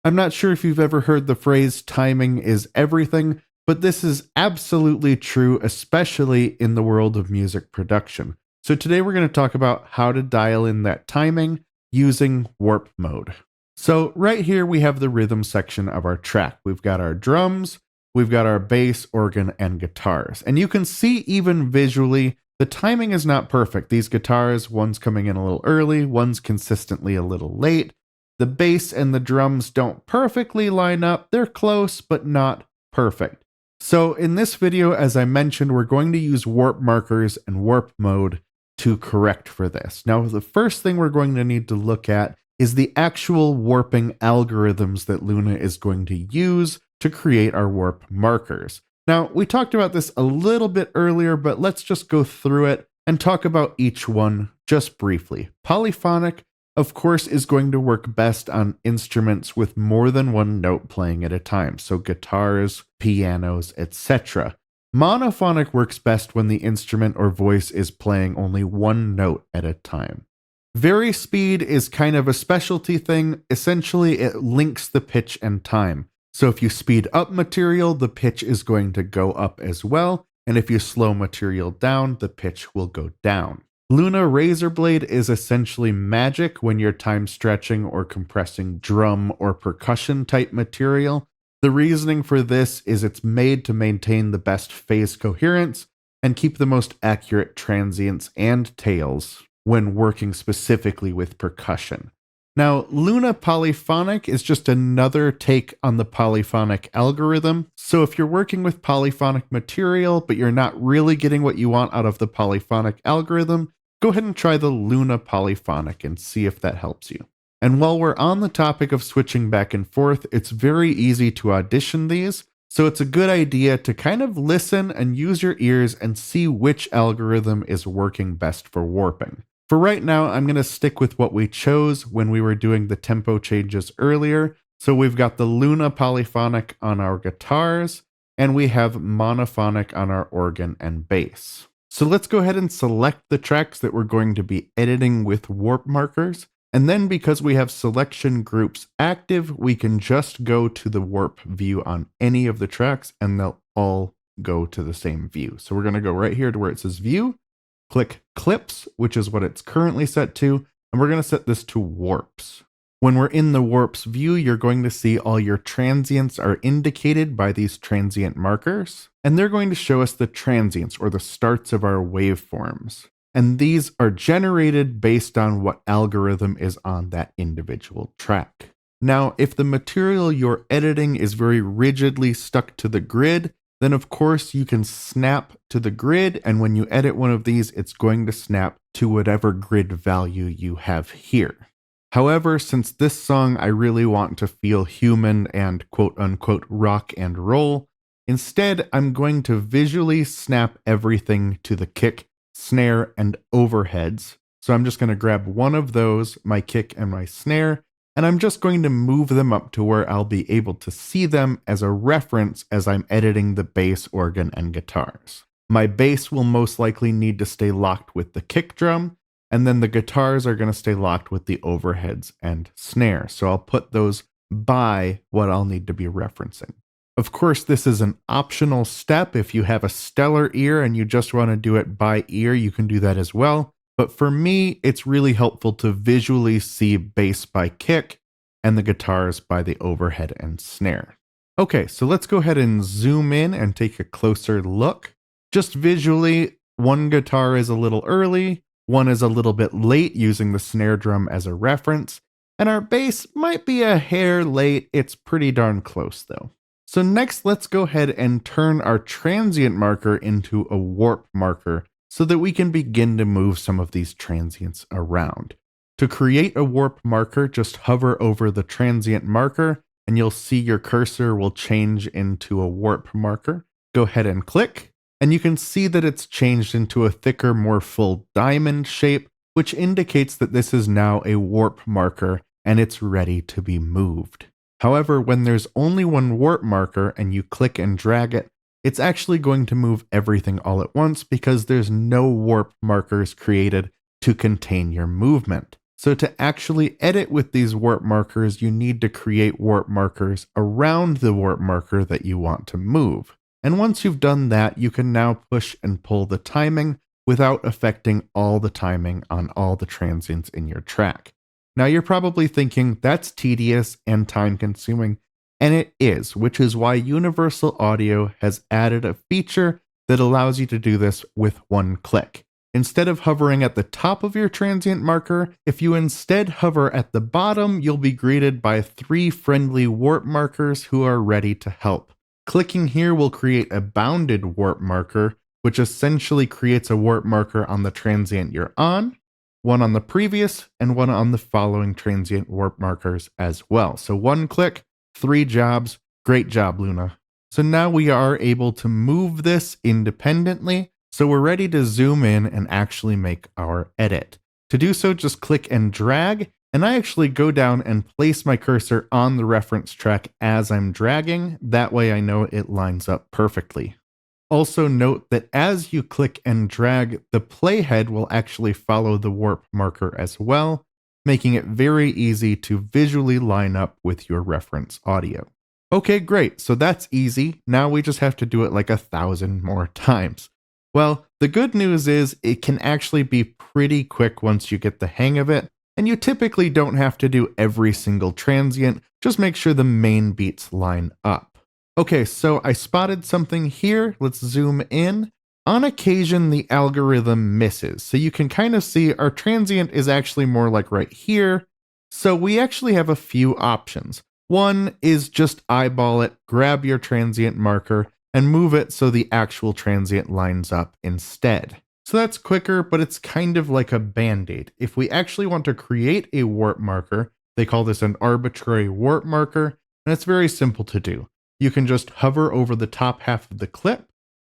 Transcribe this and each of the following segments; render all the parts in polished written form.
I'm not sure if you've ever heard the phrase timing is everything, but this is absolutely true, especially in the world of music production. So today we're going to talk about how to dial in that timing using warp mode. So right here we have the rhythm section of our track. We've got our drums, we've got our bass, organ, and guitars. And you can see even visually, the timing is not perfect. These guitars, one's coming in a little early, one's consistently a little late. The bass and the drums don't perfectly line up. They're close, but not perfect. So in this video, as I mentioned, we're going to use warp markers and warp mode to correct for this. Now, the first thing we're going to need to look at is the actual warping algorithms that Luna is going to use to create our warp markers. Now, we talked about this a little bit earlier, but let's just go through it and talk about each one just briefly. Polyphonic, of course, is going to work best on instruments with more than one note playing at a time, so guitars, pianos, etc. Monophonic works best when the instrument or voice is playing only one note at a time. Vari-speed is kind of a specialty thing. Essentially, it links the pitch and time. So if you speed up material, the pitch is going to go up as well. And if you slow material down, the pitch will go down. Luna Razor Blade is essentially magic when you're time stretching or compressing drum or percussion type material. The reasoning for this is it's made to maintain the best phase coherence and keep the most accurate transients and tails when working specifically with percussion. Now, Luna Polyphonic is just another take on the polyphonic algorithm. So if you're working with polyphonic material, but you're not really getting what you want out of the polyphonic algorithm, go ahead and try the Luna Polyphonic and see if that helps you. And while we're on the topic of switching back and forth, it's very easy to audition these. So it's a good idea to kind of listen and use your ears and see which algorithm is working best for warping. For right now, I'm going to stick with what we chose when we were doing the tempo changes earlier. So we've got the Luna Polyphonic on our guitars, and we have monophonic on our organ and bass. So let's go ahead and select the tracks that we're going to be editing with warp markers. And then because we have selection groups active, we can just go to the warp view on any of the tracks and they'll all go to the same view. So we're going to go right here to where it says view. Click clips, which is what it's currently set to, and we're going to set this to warps. When we're in the warps view, you're going to see all your transients are indicated by these transient markers, and they're going to show us the transients or the starts of our waveforms. And these are generated based on what algorithm is on that individual track. Now, if the material you're editing is very rigidly stuck to the grid, then of course you can snap to the grid, and when you edit one of these, it's going to snap to whatever grid value you have here. However, since this song I really want to feel human and quote unquote rock and roll, instead I'm going to visually snap everything to the kick, snare, and overheads. So I'm just going to grab one of those, my kick and my snare, and I'm just going to move them up to where I'll be able to see them as a reference as I'm editing the bass, organ, and guitars. My bass will most likely need to stay locked with the kick drum, and then the guitars are going to stay locked with the overheads and snare. So I'll put those by what I'll need to be referencing. Of course, this is an optional step. If you have a stellar ear and you just want to do it by ear, you can do that as well. But for me, it's really helpful to visually see bass by kick and the guitars by the overhead and snare. Okay, so let's go ahead and zoom in and take a closer look. Just visually, one guitar is a little early, one is a little bit late using the snare drum as a reference, and our bass might be a hair late. It's pretty darn close though. So next, let's go ahead and turn our transient marker into a warp marker so that we can begin to move some of these transients around. To create a warp marker, just hover over the transient marker and you'll see your cursor will change into a warp marker. Go ahead and click, and you can see that it's changed into a thicker, more full diamond shape, which indicates that this is now a warp marker and it's ready to be moved. However, when there's only one warp marker and you click and drag it, it's actually going to move everything all at once because there's no warp markers created to contain your movement. So to actually edit with these warp markers, you need to create warp markers around the warp marker that you want to move. And once you've done that, you can now push and pull the timing without affecting all the timing on all the transients in your track. Now you're probably thinking that's tedious and time consuming, and it is, which is why Universal Audio has added a feature that allows you to do this with one click. Instead of hovering at the top of your transient marker, if you instead hover at the bottom, you'll be greeted by 3 friendly warp markers who are ready to help. Clicking here will create a bounded warp marker, which essentially creates a warp marker on the transient you're on, one on the previous, and one on the following transient warp markers as well. So 1 click, 3 jobs. Great job, Luna. So now we are able to move this independently. So we're ready to zoom in and actually make our edit. To do so, just click and drag, and I actually go down and place my cursor on the reference track as I'm dragging. That way I know it lines up perfectly. Also note that as you click and drag, the playhead will actually follow the warp marker as well, making it very easy to visually line up with your reference audio. Okay, great. So that's easy. Now we just have to do it like 1,000 more times. Well, the good news is it can actually be pretty quick once you get the hang of it, and you typically don't have to do every single transient, just make sure the main beats line up. Okay, so I spotted something here, let's zoom in. On occasion, the algorithm misses, so you can kind of see our transient is actually more like right here, so we actually have a few options. One is just eyeball it, grab your transient marker, and move it so the actual transient lines up instead. So that's quicker, but it's kind of like a band-aid. If we actually want to create a warp marker, they call this an arbitrary warp marker, and it's very simple to do. You can just hover over the top half of the clip,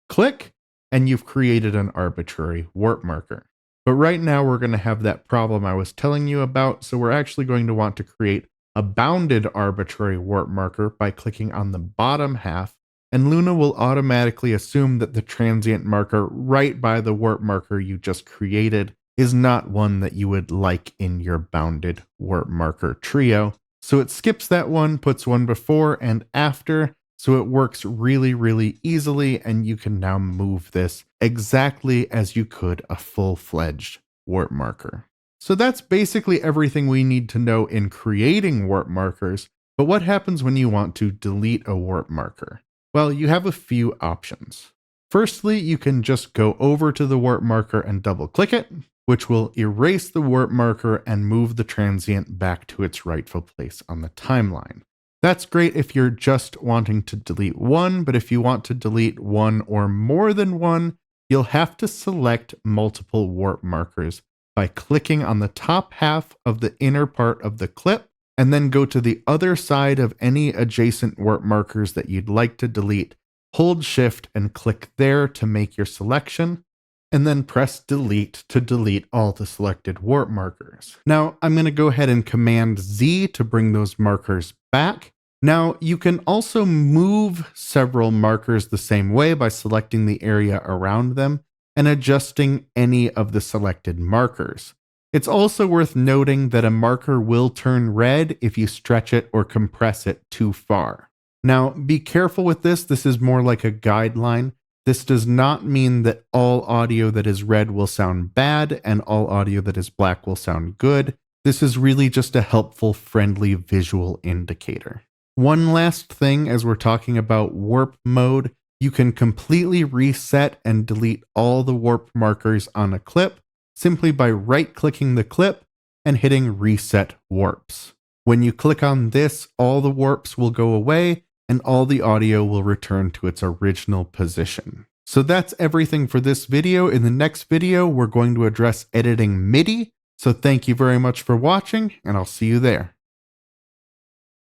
click, and you've created an arbitrary warp marker. But right now we're going to have that problem I was telling you about, so we're actually going to want to create a bounded arbitrary warp marker by clicking on the bottom half, and Luna will automatically assume that the transient marker right by the warp marker you just created is not one that you would like in your bounded warp marker trio. So it skips that one, puts one before and after, so it works really, really easily, and you can now move this exactly as you could a full-fledged warp marker. So that's basically everything we need to know in creating warp markers, but what happens when you want to delete a warp marker? Well, you have a few options. Firstly, you can just go over to the warp marker and double click it, which will erase the warp marker and move the transient back to its rightful place on the timeline. That's great if you're just wanting to delete one, but if you want to delete one or more than one, you'll have to select multiple warp markers by clicking on the top half of the inner part of the clip, and then go to the other side of any adjacent warp markers that you'd like to delete. Hold Shift and click there to make your selection, and then press Delete to delete all the selected warp markers. Now, I'm going to go ahead and Command Z to bring those markers back. Now, you can also move several markers the same way by selecting the area around them and adjusting any of the selected markers. It's also worth noting that a marker will turn red if you stretch it or compress it too far. Now, be careful with this. This is more like a guideline. This does not mean that all audio that is red will sound bad and all audio that is black will sound good. This is really just a helpful, friendly visual indicator. One last thing as we're talking about warp mode, you can completely reset and delete all the warp markers on a clip simply by right-clicking the clip and hitting Reset Warps. When you click on this, all the warps will go away and all the audio will return to its original position. So that's everything for this video. In the next video, we're going to address editing MIDI. So thank you very much for watching, and I'll see you there.